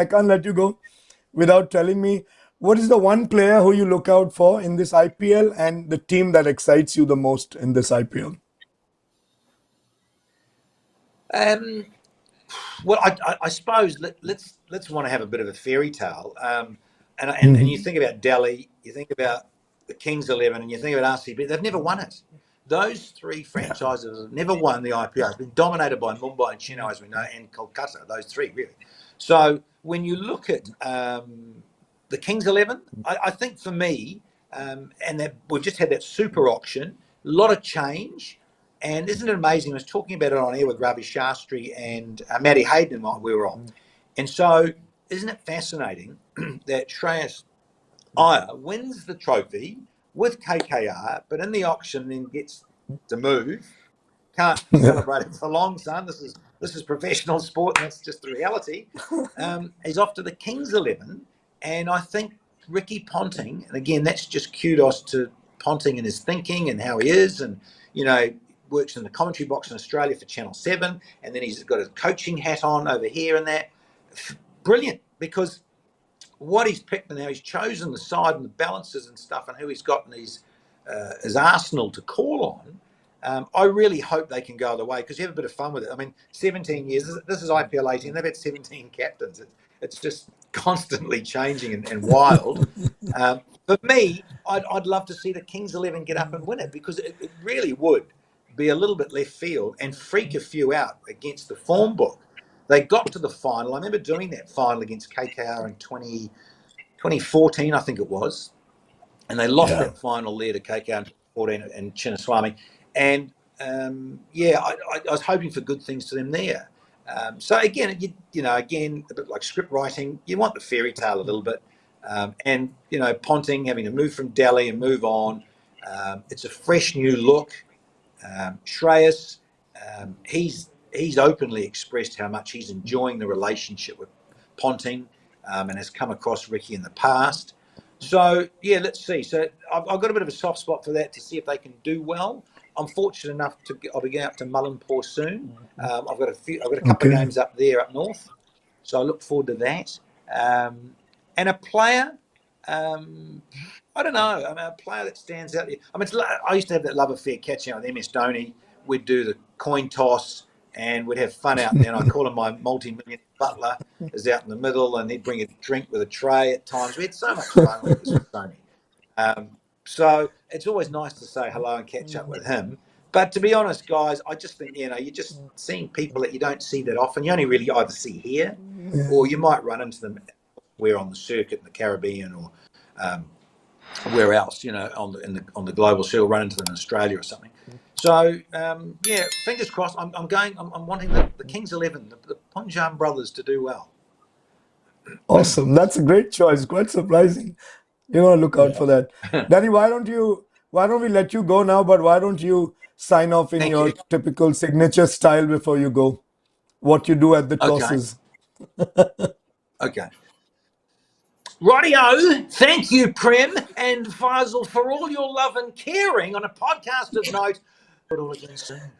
I can't let you go without telling me what is the one player who you look out for in this IPL and the team that excites you the most in this IPL. Um, well, I suppose let's want to have a bit of a fairy tale. And you think about Delhi, you think about the Kings 11, and you think about RCB. They've never won it. Those three Yeah. franchises have never won the IPL. It's been dominated by Mumbai and Chennai, as we know, and Kolkata. Those three, really. So when you look at the Kings 11, I think for me, and that we've just had that super auction, a lot of change. And isn't it amazing? I was talking about it on air with Ravi Shastri and Matty Hayden, like we were on. And so, isn't it fascinating that Shreyas Iyer wins the trophy with KKR, but in the auction then gets to move, can't celebrate it for long, son. This is professional sport, and that's just the reality. He's off to the Kings 11, and I think Ricky Ponting, and again, that's just kudos to Ponting and his thinking and how he is, and works in the commentary box in Australia for Channel 7, and then he's got his coaching hat on over here and that. Brilliant, because what he's picked now, he's chosen the side and the balances and stuff and who he's got in his arsenal to call on. I really hope they can go the way because you have a bit of fun with it. I mean, 17 years, this is IPL 18, they've had 17 captains. It's just constantly changing and wild. For me, I'd love to see the Kings 11 get up and win it because it really would be a little bit left field and freak a few out against the form book. They got to the final. I remember doing that final against KKR in 2014, I think it was. And they lost that final there to KKR in 2014 and Chinnaswamy. And, I was hoping for good things to them there. So, again, again, a bit like script writing, you want the fairy tale a little bit. And, Ponting having to move from Delhi and move on. It's a fresh new look. Shreyas, he's openly expressed how much he's enjoying the relationship with Ponting and has come across Ricky in the past. So, let's see. So I've got a bit of a soft spot for that to see if they can do well. I'm fortunate enough I'll be going up to Mullanpur soon. I've got a couple of games up there up north. So I look forward to that. And a player, I don't know. I mean, a player that stands out there. I mean, I used to have that love affair catching up with MS Dhoni. We'd do the coin toss and we'd have fun out there. And I call him my multi-million butler, is out in the middle, and he'd bring a drink with a tray at times. We had so much fun with this with Dhoni. So it's always nice to say hello and catch up with him. But to be honest, guys, I just think, you're just seeing people that you don't see that often. You only really either see here or you might run into them where on the circuit in the Caribbean or where else, on the global scale, run into them in Australia or something. So, fingers crossed. I'm wanting the Kings 11, the Punjab brothers, to do well. Awesome. That's a great choice. Quite surprising. You're going to look out for that. Danny, why don't we let you go now, but why don't you sign off in your typical signature style before you go? What you do at the tosses. Okay. Rightio. Thank you, Prem and Faisal, for all your love and caring on a podcast of note. But all again soon.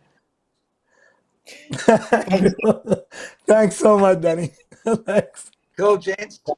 Thanks so much, Danny. Thanks. Cool, gents.